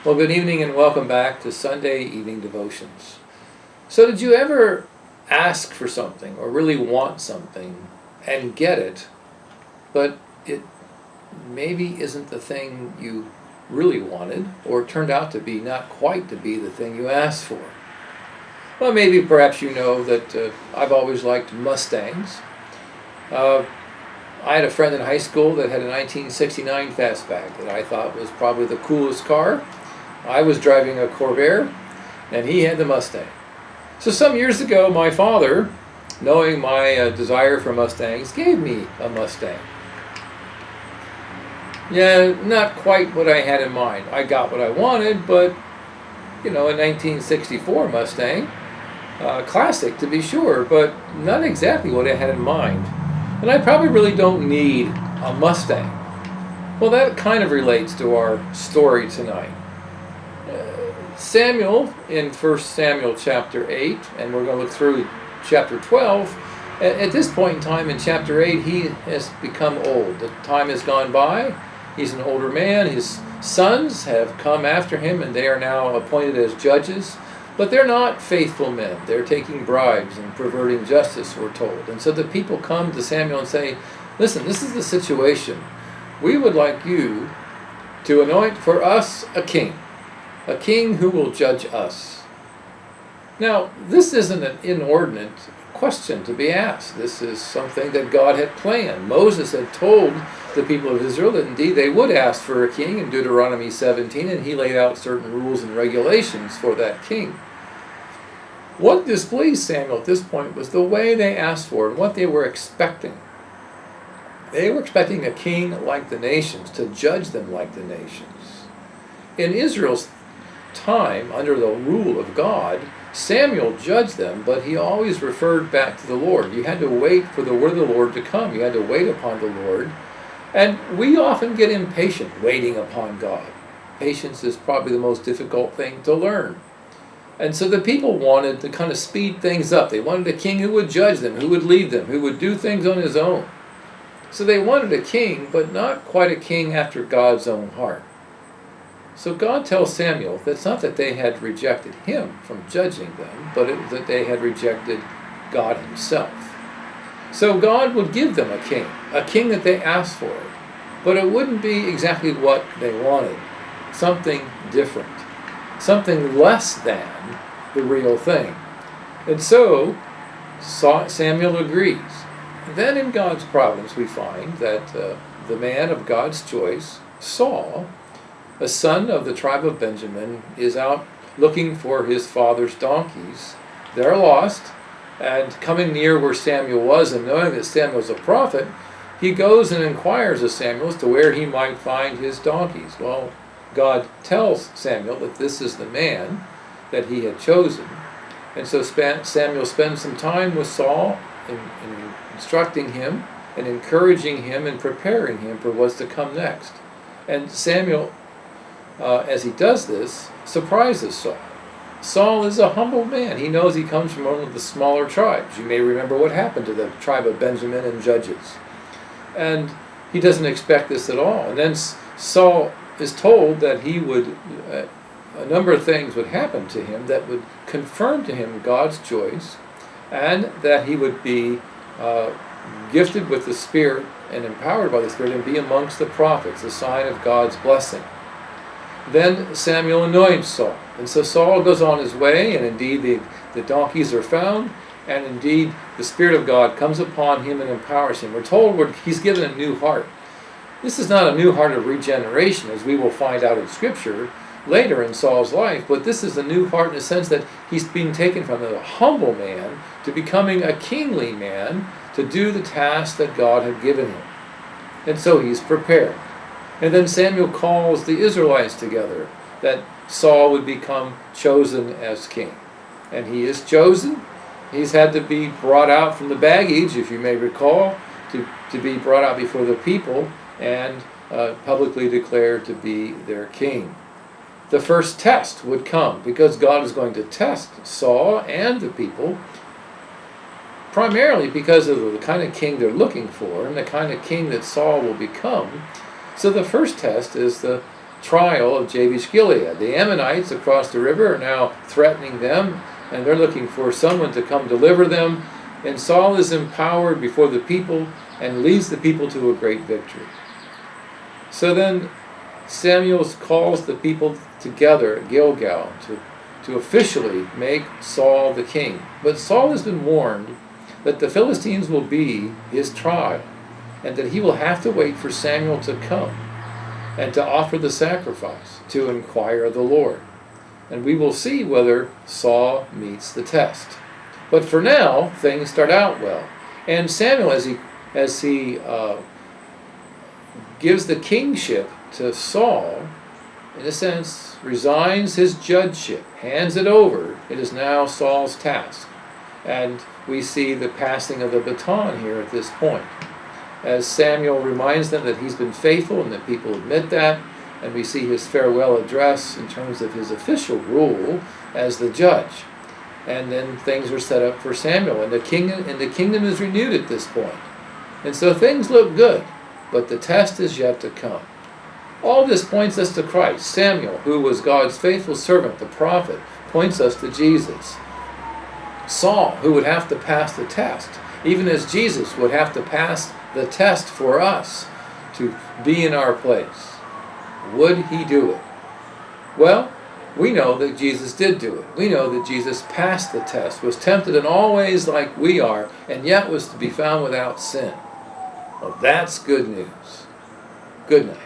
Well, good evening and welcome back to Sunday Evening Devotions. So, did you ever ask for something or really want something and get it, but it maybe isn't the thing you really wanted, or it turned out to be not quite to be the thing you asked for? Well, maybe perhaps you know that I've always liked Mustangs. I had a friend in high school that had a 1969 Fastback that I thought was probably the coolest car. I was driving a Corvair, and he had the Mustang. So some years ago, my father, knowing my desire for Mustangs, gave me a Mustang. Yeah, not quite what I had in mind. I got what I wanted, but, a 1964 Mustang, classic to be sure, but not exactly what I had in mind. And I probably really don't need a Mustang. Well, that kind of relates to our story tonight. Samuel, in 1 Samuel chapter 8, and we're going to look through chapter 12, at this point in time in chapter 8, he has become old. The time has gone by. He's an older man. His sons have come after him, and they are now appointed as judges. But they're not faithful men. They're taking bribes and perverting justice, we're told. And so the people come to Samuel and say, listen, this is the situation. We would like you to anoint for us a king who will judge us. Now, this isn't an inordinate question to be asked. This is something that God had planned. Moses had told the people of Israel that indeed they would ask for a king in Deuteronomy 17, and he laid out certain rules and regulations for that king. What displeased Samuel at this point was the way they asked for it and what they were expecting. They were expecting a king like the nations, to judge them like the nations. In Israel's time, under the rule of God, Samuel judged them, but he always referred back to the Lord. You had to wait for the word of the Lord to come. You had to wait upon the Lord. And we often get impatient waiting upon God. Patience is probably the most difficult thing to learn. And so the people wanted to kind of speed things up. They wanted a king who would judge them, who would lead them, who would do things on his own. So they wanted a king, but not quite a king after God's own heart. So God tells Samuel that it's not that they had rejected him from judging them, but that they had rejected God himself. So God would give them a king that they asked for, but it wouldn't be exactly what they wanted. Something different. Something less than the real thing. And so Samuel agrees. Then in God's providence we find that the man of God's choice, Saul, a son of the tribe of Benjamin, is out looking for his father's donkeys. They're lost, and coming near where Samuel was and knowing that Samuel's a prophet, he goes and inquires of Samuel as to where he might find his donkeys. Well, God tells Samuel that this is the man that he had chosen. And so Samuel spends some time with Saul in instructing him and encouraging him and preparing him for what's to come next. And Samuel, as he does this, surprises Saul. Saul is a humble man. He knows he comes from one of the smaller tribes. You may remember what happened to the tribe of Benjamin in Judges. And he doesn't expect this at all. And then Saul is told that he would, a number of things would happen to him that would confirm to him God's choice, and that he would be gifted with the Spirit and empowered by the Spirit and be amongst the prophets, a sign of God's blessing. Then Samuel anoints Saul. And so Saul goes on his way, and indeed the donkeys are found, and indeed the Spirit of God comes upon him and empowers him. We're told he's given a new heart. This is not a new heart of regeneration, as we will find out in Scripture later in Saul's life, but this is a new heart in the sense that he's being taken from a humble man to becoming a kingly man to do the task that God had given him. And so he's prepared. And then Samuel calls the Israelites together, that Saul would become chosen as king. And he is chosen. He's had to be brought out from the baggage, if you may recall, to be brought out before the people and publicly declared to be their king. The first test would come, because God is going to test Saul and the people, primarily because of the kind of king they're looking for and the kind of king that Saul will become. So the first test is the trial of Jabesh Gilead. The Ammonites across the river are now threatening them, and they're looking for someone to come deliver them. And Saul is empowered before the people and leads the people to a great victory. So then Samuel calls the people together at Gilgal to officially make Saul the king. But Saul has been warned that the Philistines will be his trial, and that he will have to wait for Samuel to come and to offer the sacrifice, to inquire of the Lord. And we will see whether Saul meets the test. But for now, things start out well. And Samuel, as he gives the kingship to Saul, in a sense, resigns his judgeship, hands it over. It is now Saul's task. And we see the passing of the baton here at this point, as Samuel reminds them that he's been faithful and that people admit that, and we see his farewell address in terms of his official rule as the judge. And then things are set up for Samuel, and the kingdom is renewed at this point. And so things look good, but the test is yet to come. All this points us to Christ. Samuel, who was God's faithful servant, the prophet, points us to Jesus. Saul, who would have to pass the test, even as Jesus would have to pass the test for us to be in our place. Would he do it? Well, we know that Jesus did do it. We know that Jesus passed the test, was tempted in all ways like we are, and yet was to be found without sin. Well, that's good news. Good night.